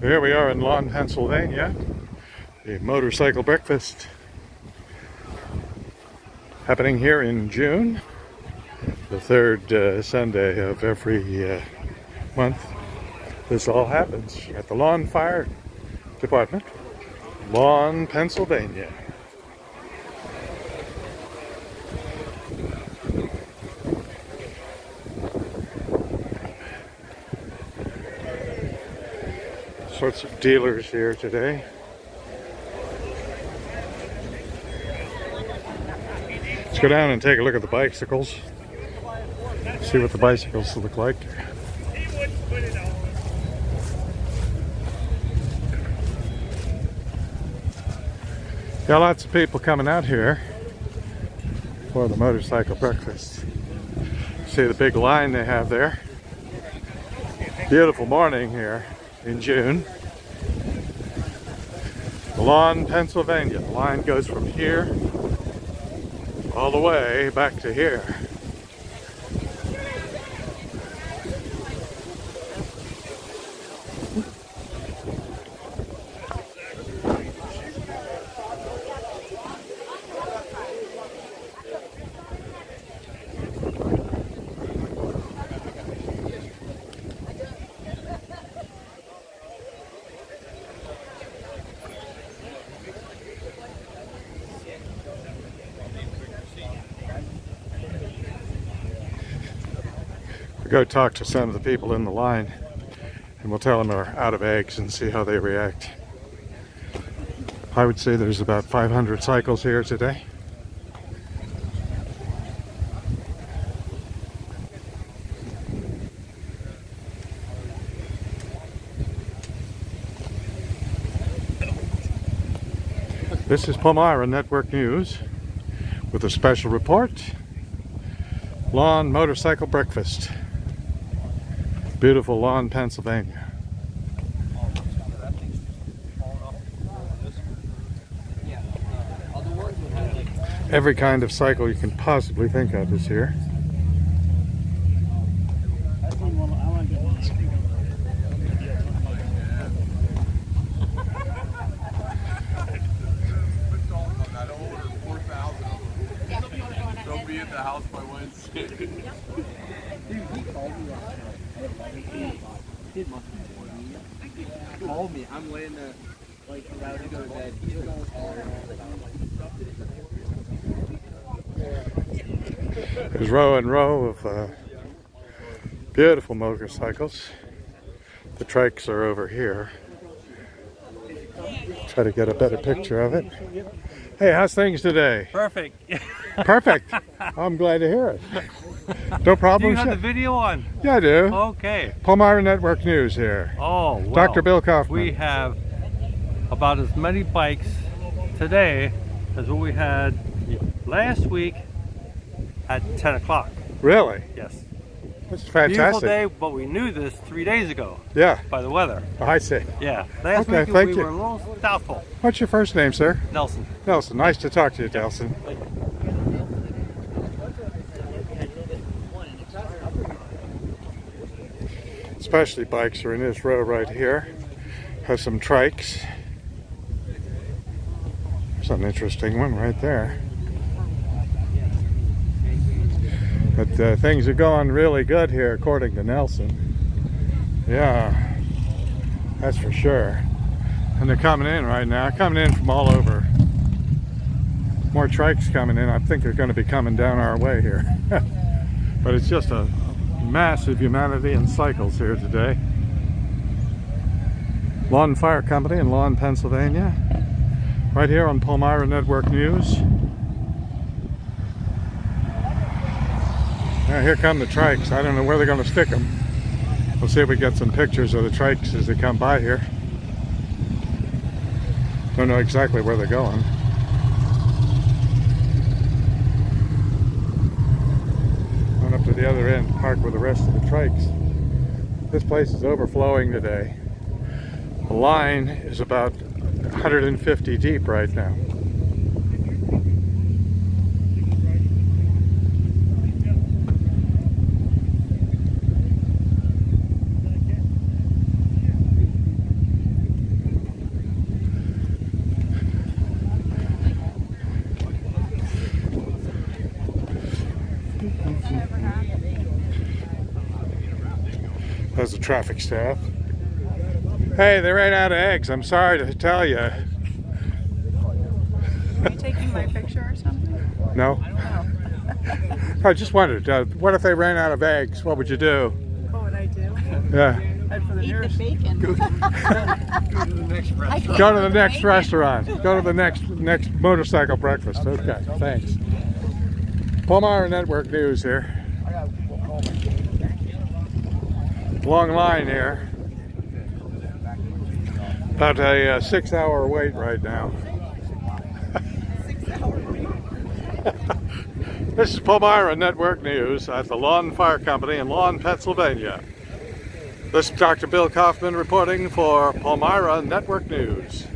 Here we are in Lawn, Pennsylvania, the motorcycle breakfast happening here in June, the third Sunday of every month. This all happens at the Lawn Fire Department, Lawn, Pennsylvania. Sorts of dealers here today. Let's go down and take a look at the bicycles. See what the bicycles look like. Got lots of people coming out here for the motorcycle breakfast. See the big line they have there. Beautiful morning here in June. Lawn, Pennsylvania. The line goes from here all the way back to here. We'll go talk to some of the people in the line and we'll tell them we're out of eggs and see how they react. I would say there's about 500 cycles here today. This is Palmyra Network News with a special report. Lawn Motorcycle Breakfast. Beautiful Lawn, Pennsylvania. Every kind of cycle you can possibly think of is here. They'll be at the house by Wednesday. He called me. I'm laying there, like, about to go to bed. There's row and row of beautiful motorcycles. The trikes are over here. Try to get a better picture of it. Hey, how's things today? Perfect. Perfect. I'm glad to hear it. No problem. Do you have the video on? Yeah, I do. Okay. Palmyra Network News here. Oh, well, Dr. Bill Kaufman. We have about as many bikes today as what we had last week at 10 o'clock. Really? Yes. That's fantastic. Beautiful day, but we knew this 3 days ago. Yeah. By the weather. I see. Yeah. Last Okay, week thank we you. were a little doubtful. What's your first name, sir? Nelson. Nelson. Nice to talk to you, Nelson. Especially bikes are in this row right here. Has some trikes. There's an interesting one right there. But things are going really good here, according to Nelson. Yeah, that's for sure. And they're coming in right now, coming in from all over. More trikes coming in. I think they're going to be coming down our way here. But it's just a massive humanity and cycles here today. Lawn Fire Company in Lawn, Pennsylvania. Right here on Palmyra Network News. Now here come the trikes. I don't know where they're going to stick them. We'll see if we get some pictures of the trikes as they come by here. Don't know exactly where they're going. Going up to the other end, park with the rest of the trikes. This place is overflowing today. The line is about 150 deep right now. traffic staff. Hey, they ran out of eggs. I'm sorry to tell you. Are you taking my picture or something? No. I just wondered, what if they ran out of eggs? What would you do? What would I do? Yeah. Eat the bacon. Go to the next restaurant. Go to the next restaurant. Go to the next motorcycle breakfast. Okay, thanks. Palmyra Network News here. Long line here. About a 6-hour wait right now. This is Palmyra Network News at the Lawn Fire Company in Lawn, Pennsylvania. This is Dr. Bill Kaufman reporting for Palmyra Network News.